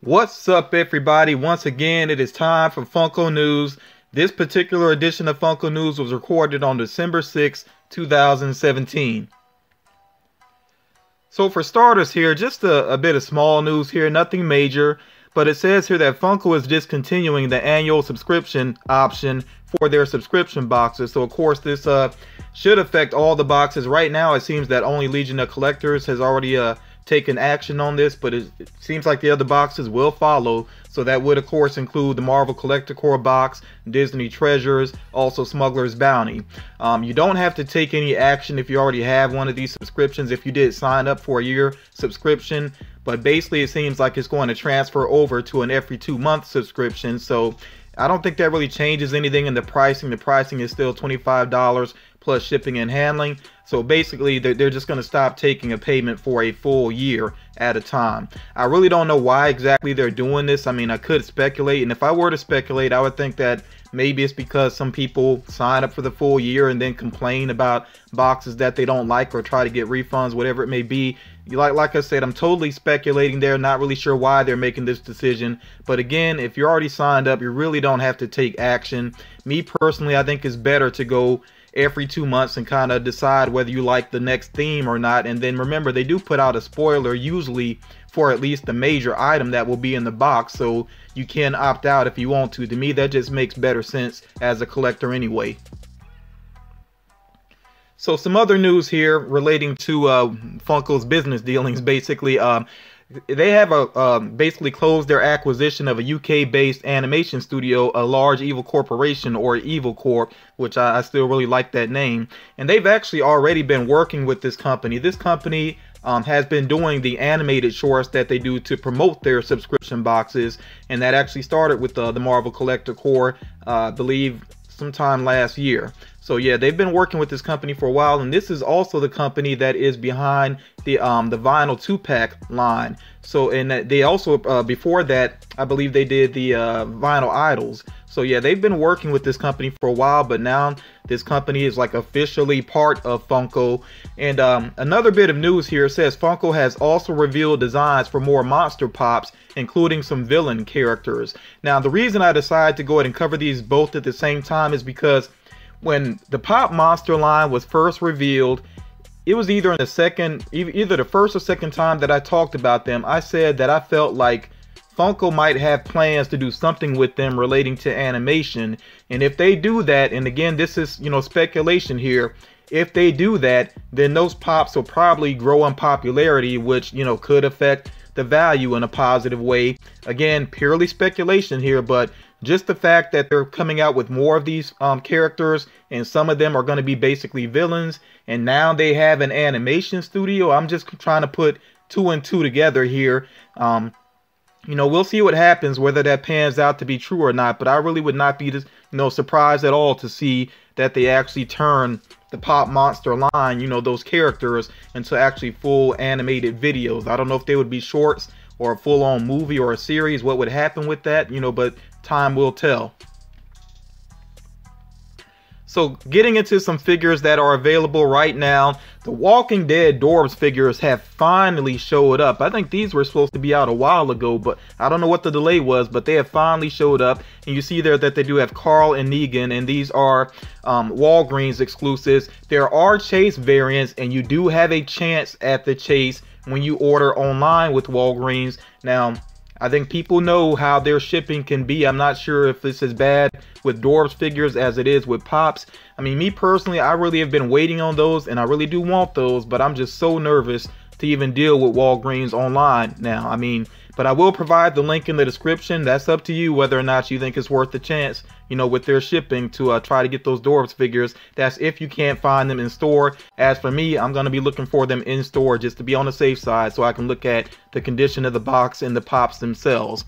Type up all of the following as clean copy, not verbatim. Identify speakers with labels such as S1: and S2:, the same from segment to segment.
S1: What's up, everybody? Once again, it is time for Funko News. This particular edition of Funko News was recorded on December 6, 2017. So for starters here, just a bit of small news here, nothing major, but it says here that Funko is discontinuing the annual subscription option for their subscription boxes. So of course this should affect all the boxes. Right now it seems that only Legion of Collectors has already taken action on this, but it seems like the other boxes will follow. So that would of course include the Marvel Collector Core box, Disney Treasures, also Smuggler's Bounty. You don't have to take any action if you already have one of these subscriptions, if you did sign up for a year subscription, but basically it seems like it's going to transfer over to an every 2-month subscription. So I don't think that really changes anything in the pricing. The pricing is still $25 plus shipping and handling. So basically they're just going to stop taking a payment for a full year at a time. I really don't know why exactly they're doing this. I mean, I could speculate, and if I were to speculate, I would think that maybe it's because some people sign up for the full year and then complain about boxes that they don't like or try to get refunds, whatever it may be. Like I said, I'm totally speculating there, not really sure why they're making this decision. But again, if you're already signed up, you really don't have to take action. Me personally, I think it's better to go every 2 months and kind of decide whether you like the next theme or not. And then remember, they do put out a spoiler usually for at least the major item that will be in the box, so you can opt out if you want to. To me, that just makes better sense as a collector anyway. So some other news here relating to Funko's business dealings. Basically, they have basically closed their acquisition of a UK-based animation studio, a large evil corporation, or Evil Corp, which I still really like that name. And they've actually already been working with this company. This company has been doing the animated shorts that they do to promote their subscription boxes, and that actually started with the Marvel Collector Core, I believe sometime last year. So yeah, they've been working with this company for a while, and this is also the company that is behind the vinyl 2-pack line. So, and they also before that, I believe they did the vinyl idols. So yeah, they've been working with this company for a while, but now this company is like officially part of Funko. And another bit of news here says Funko has also revealed designs for more monster pops, including some villain characters. Now, the reason I decided to go ahead and cover these both at the same time is because when the Pop Monster line was first revealed, it was either the first or second time that I talked about them, I said that I felt like Funko might have plans to do something with them relating to animation. And if they do that, and again, this is, speculation here, if they do that, then those pops will probably grow in popularity, which, could affect the value in a positive way. Again, purely speculation here, but just the fact that they're coming out with more of these characters, and some of them are going to be basically villains, and now they have an animation studio. I'm just trying to put 2 and 2 together here. We'll see what happens, whether that pans out to be true or not, but I really would not be surprised at all to see that they actually turn the Pop Monster line, those characters, into actually full animated videos. I don't know if they would be shorts or a full-on movie or a series, what would happen with that, but time will tell. So getting into some figures that are available right now, the Walking Dead Dorbz figures have finally showed up. I think these were supposed to be out a while ago, but I don't know what the delay was, but they have finally showed up. And you see there that they do have Carl and Negan, and these are Walgreens exclusives. There are Chase variants, and you do have a chance at the Chase when you order online with Walgreens. Now, I think people know how their shipping can be. I'm not sure if this is bad with Dorbz figures as it is with Pops. I mean, me personally, I really have been waiting on those, and I really do want those, but I'm just so nervous to even deal with Walgreens online now. I mean, but I will provide the link in the description. That's up to you whether or not you think it's worth the chance, with their shipping to try to get those Dorbz figures. That's if you can't find them in store. As for me, I'm going to be looking for them in store just to be on the safe side, so I can look at the condition of the box and the pops themselves.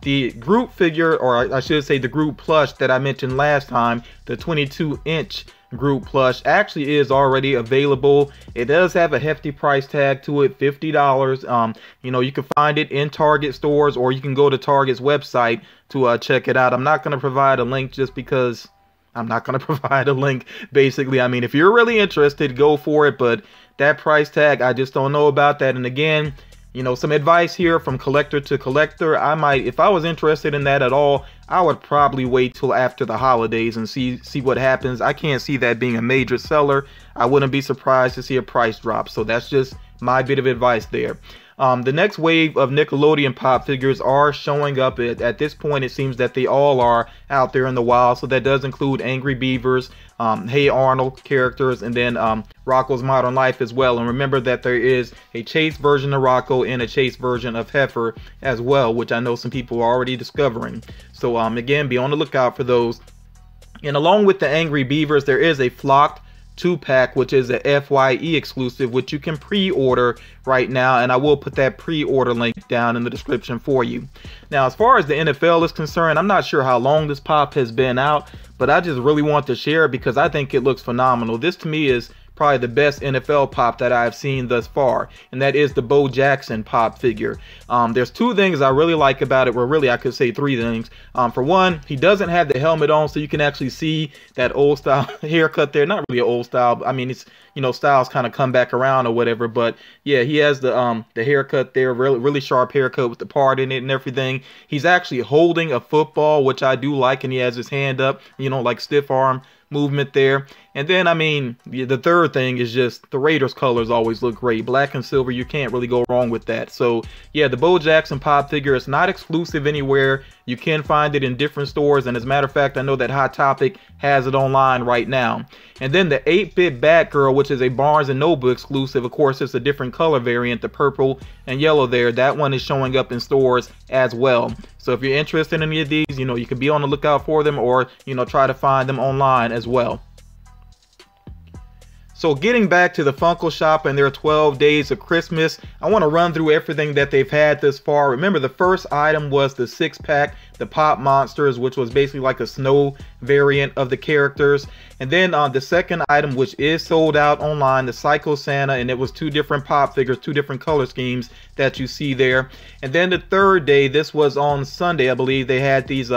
S1: The group figure, or I should say the group plush that I mentioned last time, the 22-inch group plush, actually is already available. It does have a hefty price tag to it, $50. You can find it in Target stores, or you can go to Target's website to check it out. I'm not going to provide a link just because I'm not going to provide a link, basically. I mean, if you're really interested, go for it, but that price tag, I just don't know about that. And again, you know, some advice here from collector to collector. I might, if I was interested in that at all, I would probably wait till after the holidays and see what happens. I can't see that being a major seller. I wouldn't be surprised to see a price drop. So that's just my bit of advice there. The next wave of Nickelodeon pop figures are showing up. At this point, it seems that they all are out there in the wild. So that does include Angry Beavers, Hey Arnold characters, and then Rocko's Modern Life as well. And remember that there is a Chase version of Rocko and a Chase version of Heifer as well, which I know some people are already discovering. So again, be on the lookout for those. And along with the Angry Beavers, there is a Flocked 2-pack, which is a FYE exclusive, which you can pre-order right now, and I will put that pre-order link down in the description for you. Now, as far as the NFL is concerned, I'm not sure how long this pop has been out, but I just really want to share it because I think it looks phenomenal. This to me is probably the best NFL pop that I've seen thus far, and that is the Bo Jackson pop figure. There's two things I really like about it. Well, really I could say three things. For one, he doesn't have the helmet on, so you can actually see that old style haircut there. Not really an old style, I mean, it's, you know, styles kind of come back around or whatever, but yeah, he has the haircut there, really sharp haircut with the part in it and everything. He's actually holding a football, which I do like, and he has his hand up, you know, like stiff arm movement there. And then, I mean, the third thing is just the Raiders colors always look great. Black and silver, you can't really go wrong with that. So yeah, the Bo Jackson pop figure is not exclusive anywhere. You can find it in different stores, and as a matter of fact, I know that Hot Topic has it online right now. And then the 8-bit Batgirl, which is a Barnes & Noble exclusive. Of course, it's a different color variant, the purple and yellow there. That one is showing up in stores as well. So if you're interested in any of these, you know, you can be on the lookout for them, or, you know, try to find them online as well. So getting back to the Funko shop and their 12 days of Christmas, I want to run through everything that they've had thus far. Remember, the first item was the 6-pack, the Pop Monsters, which was basically like a snow variant of the characters. And then the second item, which is sold out online, the Psycho Santa, and it was 2 different pop figures, 2 different color schemes that you see there. And then the third day, this was on Sunday, I believe, they had these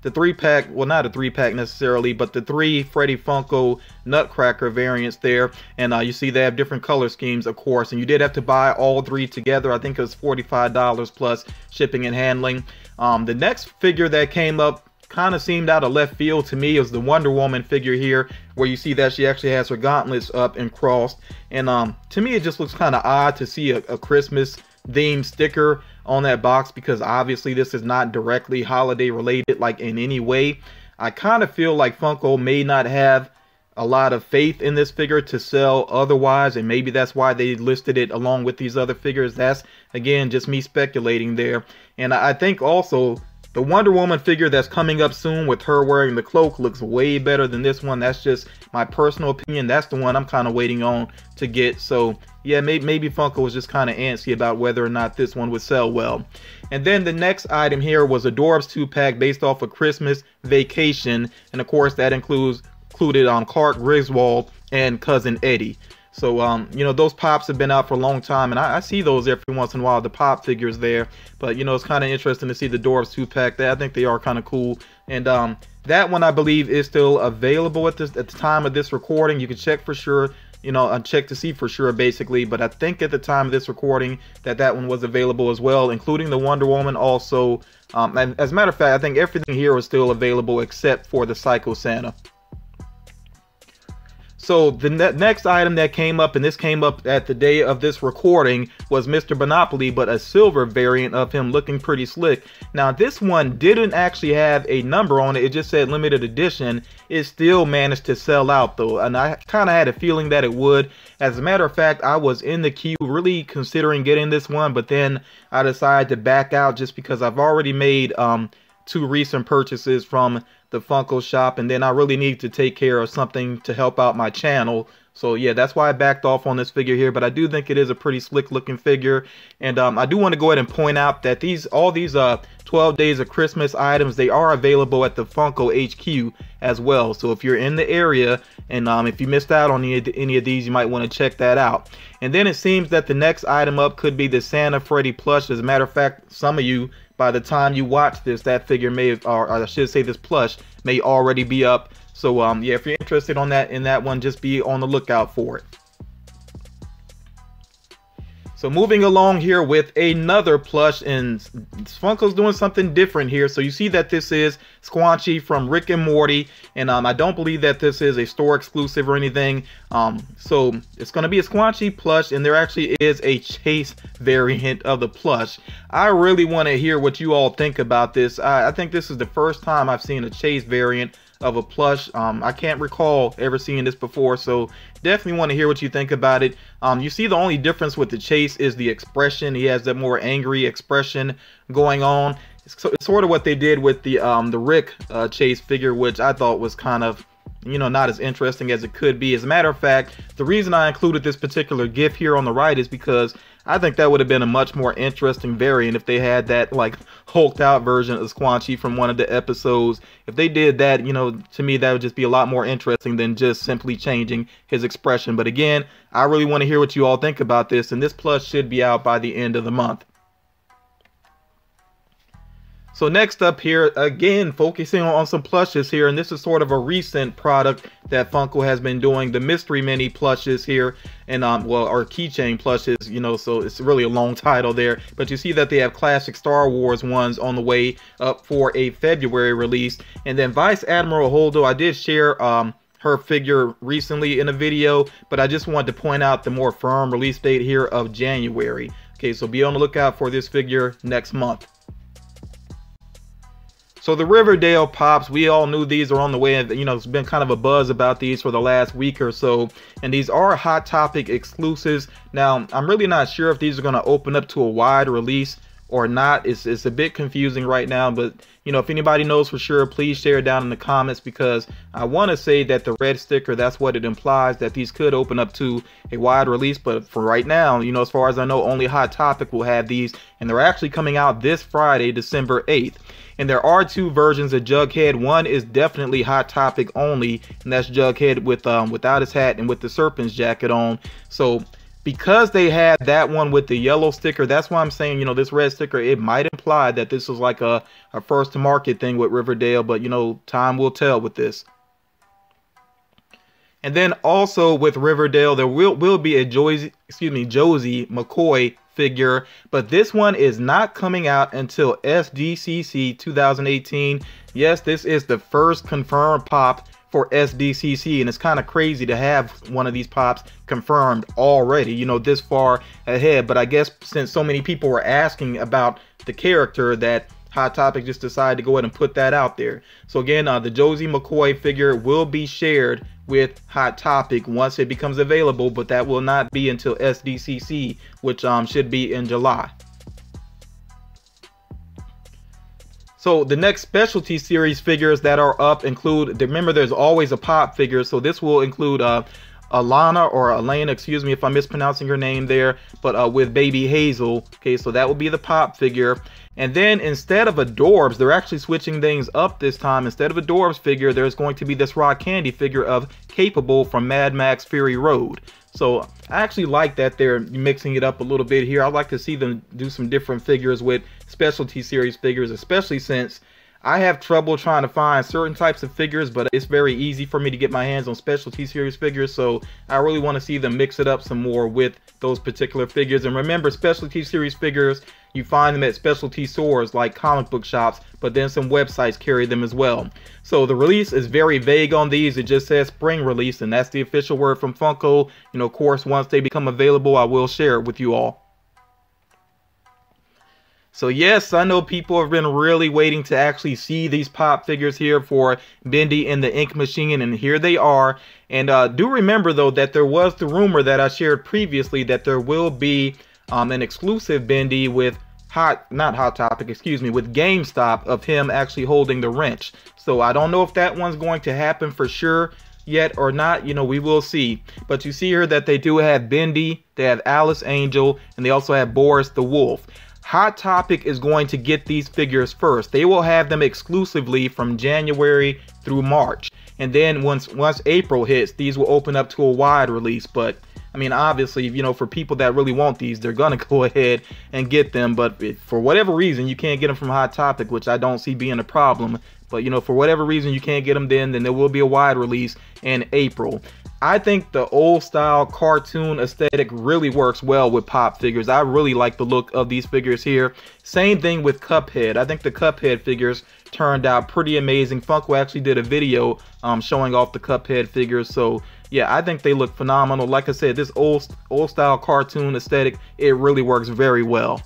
S1: the 3-pack, well, not a 3-pack necessarily, but the 3 Freddie Funko Nutcracker variants there. And you see they have different color schemes, of course, and you did have to buy all 3 together. I think it was $45 plus shipping and handling. The next figure that came up kind of seemed out of left field to me. Is the Wonder Woman figure here, where you see that she actually has her gauntlets up and crossed. And to me, it just looks kind of odd to see a Christmas themed sticker on that box, because obviously this is not directly holiday related, like in any way. I kind of feel like Funko may not have a lot of faith in this figure to sell otherwise, and maybe that's why they listed it along with these other figures. That's, again, just me speculating there. And I think also the Wonder Woman figure that's coming up soon with her wearing the cloak looks way better than this one. That's just my personal opinion. That's the one I'm kind of waiting on to get. So yeah, maybe Funko was just kind of antsy about whether or not this one would sell well. And then the next item here was a Dorbz 2-pack based off of Christmas Vacation. And of course that included Clark Griswold and Cousin Eddie. So, you know, those pops have been out for a long time, and I see those every once in a while, the pop figures there. But, you know, it's kind of interesting to see the Dorbz 2-pack. I think they are kind of cool. And that one, I believe, is still available at the time of this recording. You can check for sure, you know, check to see for sure, basically. But I think at the time of this recording that one was available as well, including the Wonder Woman also. And as a matter of fact, I think everything here is still available except for the Psycho Santa. So the next item that came up, and this came up at the day of this recording, was Mr. Monopoly, but a silver variant of him looking pretty slick. Now this one didn't actually have a number on it. It just said limited edition. It still managed to sell out though, and I kind of had a feeling that it would. As a matter of fact, I was in the queue really considering getting this one, but then I decided to back out just because I've already made 2 recent purchases from the Funko shop, and then I really need to take care of something to help out my channel. So yeah, that's why I backed off on this figure here, but I do think it is a pretty slick looking figure. And I do want to go ahead and point out that all these 12 days of Christmas items, they are available at the Funko HQ as well. So if you're in the area, and if you missed out on any of these, you might want to check that out. And then it seems that the next item up could be the Santa Freddie plush. As a matter of fact, some of you, by the time you watch this, that figure may have, or I should say this plush may already be up. So yeah, if you're interested in that one, just be on the lookout for it. So moving along here with another plush, and Funko's doing something different here. So you see that this is Squatchy from Rick and Morty, and I don't believe that this is a store exclusive or anything. So it's going to be a Squatchy plush, and there actually is a chase variant of the plush. I really want to hear what you all think about this. I think this is the first time I've seen a chase variant of a plush. I can't recall ever seeing this before, so definitely want to hear what you think about it. You see the only difference with the chase is the expression. He has that more angry expression going on. It's sort of what they did with the Rick chase figure, which I thought was kind of, you know, not as interesting as it could be. As a matter of fact, the reason I included this particular GIF here on the right is because I think that would have been a much more interesting variant if they had that like hulked out version of Squatchy from one of the episodes. If they did that, you know, to me that would just be a lot more interesting than just simply changing his expression. But again, I really want to hear what you all think about this, and this plush should be out by the end of the month. So next up here, again, focusing on some plushes here, and this is sort of a recent product that Funko has been doing, the mystery mini plushes here, and well, or keychain plushes, you know, so it's really a long title there, but you see that they have classic Star Wars ones on the way up for a February release. And then Vice Admiral Holdo, I did share her figure recently in a video, but I just wanted to point out the more firm release date here of January. Okay, so be on the lookout for this figure next month. So the Riverdale Pops, we all knew these are on the way, and you know, it's been kind of a buzz about these for the last week or so, and these are Hot Topic exclusives. Now, I'm really not sure if these are going to open up to a wide release or not. It's a bit confusing right now, but you know, if anybody knows for sure, please share it down in the comments, because I want to say that the red sticker, that's what it implies, that these could open up to a wide release. But for right now, you know, as far as I know, only Hot Topic will have these, and they're actually coming out this Friday, December 8th. And there are two versions of Jughead. One is definitely Hot Topic only, and that's Jughead with without his hat and with the Serpent's jacket on. So because they had that one with the yellow sticker, that's why I'm saying, you know, this red sticker, it might imply that this was like a first to market thing with Riverdale, but you know, time will tell with this. And then also with Riverdale, there will be a Josie McCoy figure, but this one is not coming out until SDCC 2018. Yes, this is the first confirmed pop for SDCC, and it's kind of crazy to have one of these pops confirmed already, you know, this far ahead. But I guess since so many people were asking about the character, that Hot Topic just decided to go ahead and put that out there. So again, the Josie McCoy figure will be shared with Hot Topic once it becomes available, but that will not be until SDCC, which should be in July. So the next specialty series figures that are up include, remember there's always a pop figure, so this will include Alana, or Elena, excuse me if I'm mispronouncing her name there, but with baby Hazel. Okay, so that will be the pop figure. And then instead of a Dorbz, they're actually switching things up this time. Instead of a Dorbz figure, there's going to be this Rock Candy figure of Capable from Mad Max Fury Road. So I actually like that they're mixing it up a little bit here. I'd like to see them do some different figures with specialty series figures, especially since I have trouble trying to find certain types of figures, but it's very easy for me to get my hands on specialty series figures. So I really want to see them mix it up some more with those particular figures. And remember, specialty series figures, you find them at specialty stores like comic book shops, but then some websites carry them as well. So the release is very vague on these. It just says spring release, and that's the official word from Funko. You know, of course, once they become available, I will share it with you all. So yes, I know people have been really waiting to actually see these pop figures here for Bendy and the Ink Machine, and here they are. And do remember though that there was the rumor that I shared previously that there will be an exclusive Bendy with with GameStop, of him actually holding the wrench. So I don't know if that one's going to happen for sure yet or not, you know, we will see. But you see here that they do have Bendy, they have Alice Angel, and they also have Boris the Wolf. Hot Topic is going to get these figures first. They will have them exclusively from January through March. And then once April hits, these will open up to a wide release. But I mean, obviously, you know, for people that really want these, they're gonna go ahead and get them. But if for whatever reason you can't get them from Hot Topic, which I don't see being a problem, But, you know, for whatever reason you can't get them then there will be a wide release in April. I think the old style cartoon aesthetic really works well with Pop figures. I really like the look of these figures here. Same thing with Cuphead. I think the Cuphead figures turned out pretty amazing. Funko actually did a video showing off the Cuphead figures. So yeah, I think they look phenomenal. Like I said, this old style cartoon aesthetic, it really works very well.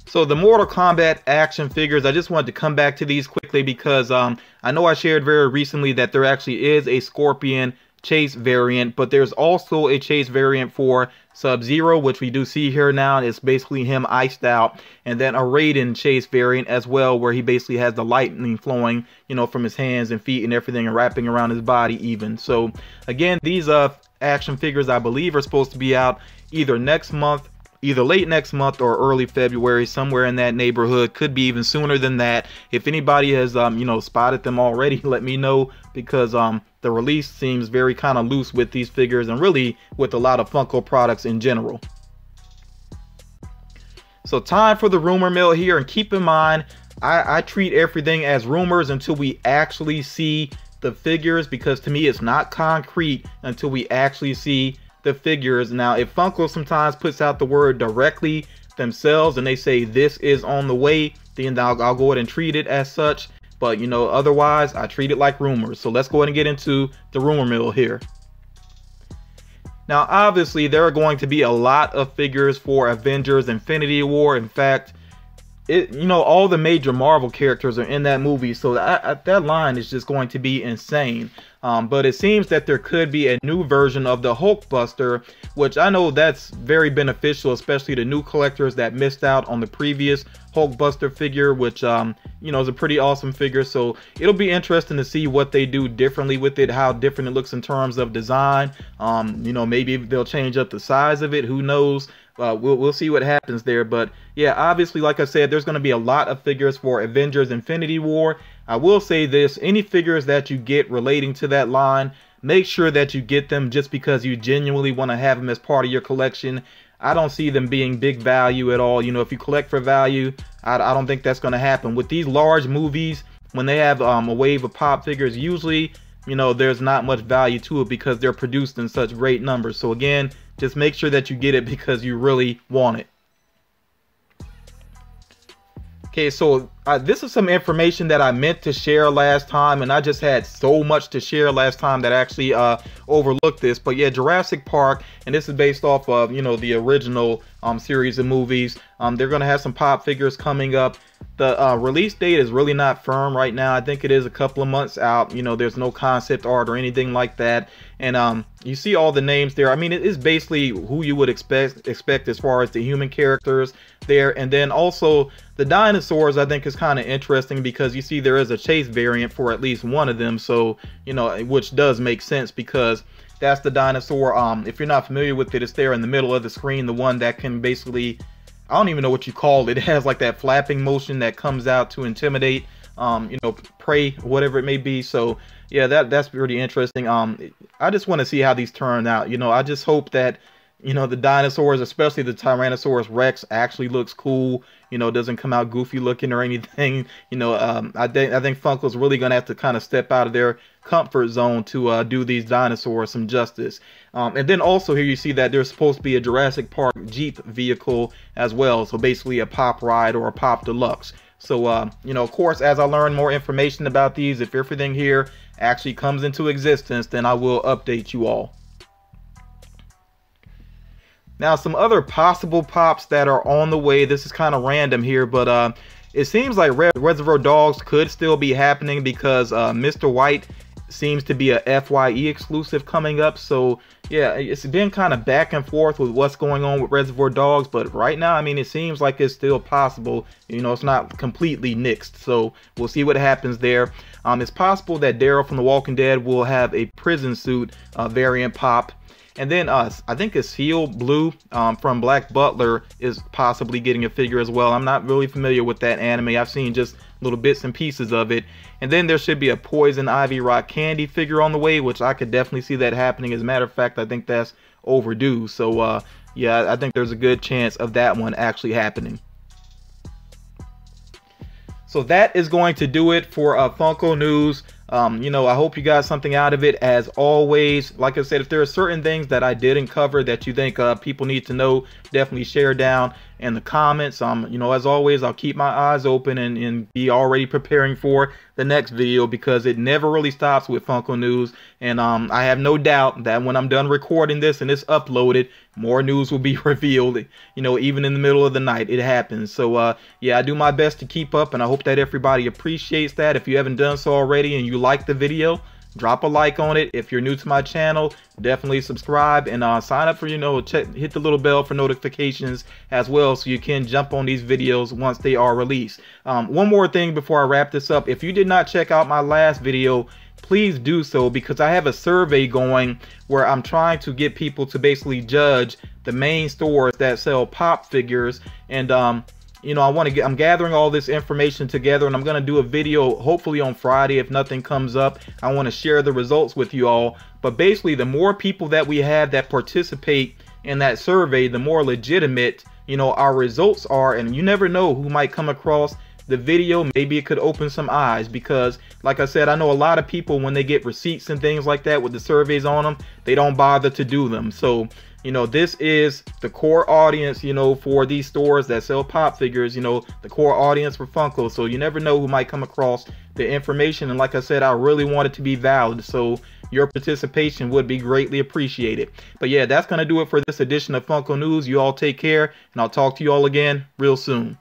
S1: So the Mortal Kombat action figures, I just wanted to come back to these quickly because I know I shared very recently that there actually is a Scorpion Chase variant, but there's also a Chase variant for Sub-Zero, which we do see here now. It's basically him iced out, and then a Raiden Chase variant as well, where he basically has the lightning flowing, you know, from his hands and feet and everything, and wrapping around his body even. So again, these action figures, I believe, are supposed to be out either next month, either late next month or early February, somewhere in that neighborhood. Could be even sooner than that. If anybody has you know, spotted them already, let me know, because the release seems very kind of loose with these figures, and really with a lot of Funko products in general. So time for the rumor mill here, and keep in mind, I treat everything as rumors until we actually see the figures, because to me it's not concrete until we actually see the figures. Now, if Funko sometimes puts out the word directly themselves and they say this is on the way, then I'll go ahead and treat it as such. But, you know, otherwise I treat it like rumors. So let's go ahead and get into the rumor mill here. Now, obviously there are going to be a lot of figures for Avengers Infinity War. In fact, you know, all the major Marvel characters are in that movie, so that line is just going to be insane. But it seems that there could be a new version of the Hulkbuster, which I know that's very beneficial, especially to new collectors that missed out on the previous Hulkbuster figure, which you know, is a pretty awesome figure. So it'll be interesting to see what they do differently with it, how different it looks in terms of design. You know, maybe they'll change up the size of it, who knows. We'll see what happens there. But yeah, obviously, like I said, there's going to be a lot of figures for Avengers Infinity War. I will say this: any figures that you get relating to that line, make sure that you get them just because you genuinely want to have them as part of your collection. I don't see them being big value at all. You know, if you collect for value, I don't think that's going to happen. With these large movies, when they have a wave of Pop figures, usually, you know, there's not much value to it because they're produced in such great numbers. So again, just make sure that you get it because you really want it. Okay, so this is some information that I meant to share last time, and I just had so much to share last time that I actually overlooked this. But yeah, Jurassic Park, and this is based off of, you know, the original series of movies. They're going to have some Pop figures coming up. The release date is really not firm right now. I think it is a couple of months out. You know, there's no concept art or anything like that. And you see all the names there. I mean, it is basically who you would expect as far as the human characters there. And then also the dinosaurs, I think, is kind of interesting because you see there is a Chase variant for at least one of them. So, you know, which does make sense because that's the dinosaur. If you're not familiar with it, it's there in the middle of the screen. The one that can basically, I don't even know what you call it. It has like that flapping motion that comes out to intimidate, you know, prey, whatever it may be. So yeah, that's pretty interesting. I just want to see how these turn out. You know, I just hope that, you know, the dinosaurs, especially the Tyrannosaurus Rex, actually looks cool. You know, doesn't come out goofy looking or anything. You know, I think Funko's really gonna have to kind of step out of their comfort zone to do these dinosaurs some justice. And then also here you see that there's supposed to be a Jurassic Park Jeep vehicle as well. So basically a Pop ride or a Pop Deluxe. So, you know, of course, as I learn more information about these, if everything here actually comes into existence, then I will update you all. Now, some other possible Pops that are on the way. This is kind of random here, but it seems like Reservoir Dogs could still be happening because Mr. White seems to be a FYE exclusive coming up. So yeah, it's been kind of back and forth with what's going on with Reservoir Dogs, but right now, I mean, it seems like it's still possible. You know, it's not completely nixed, so we'll see what happens there. It's possible that Darrel from The Walking Dead will have a prison suit variant Pop. And then I think it's Seal Blue from Black Butler is possibly getting a figure as well. I'm not really familiar with that anime. I've seen just little bits and pieces of it. And then there should be a Poison Ivy Rock Candy figure on the way, which I could definitely see that happening. As a matter of fact, I think that's overdue. So yeah, I think there's a good chance of that one actually happening. So that is going to do it for Funko news. You know, I hope you got something out of it. As always, like I said, if there are certain things that I didn't cover that you think people need to know, definitely share down in the comments. You know, as always, I'll keep my eyes open and be already preparing for the next video, because it never really stops with Funko news. And I have no doubt that when I'm done recording this and it's uploaded, more news will be revealed, you know, even in the middle of the night. It happens. So yeah, I do my best to keep up, and I hope that everybody appreciates that. If you haven't done so already and you like the video, drop a like on it. If you're new to my channel, definitely subscribe and sign up for, you know, hit the little bell for notifications as well, so you can jump on these videos once they are released. One more thing before I wrap this up: if you did not check out my last video, please do so, because I have a survey going where I'm trying to get people to basically judge the main stores that sell pop figures. And you know, I'm gathering all this information together, and I'm going to do a video hopefully on Friday if nothing comes up. I want to share the results with you all. But basically, the more people that we have that participate in that survey, the more legitimate, you know, our results are. And you never know who might come across the video. Maybe it could open some eyes, because like I said, I know a lot of people, when they get receipts and things like that with the surveys on them, they don't bother to do them. So, you know, this is the core audience, you know, for these stores that sell pop figures, you know, the core audience for Funko. So you never know who might come across the information. And like I said, I really want it to be valid, so your participation would be greatly appreciated. But yeah, that's going to do it for this edition of Funko News. You all take care, and I'll talk to you all again real soon.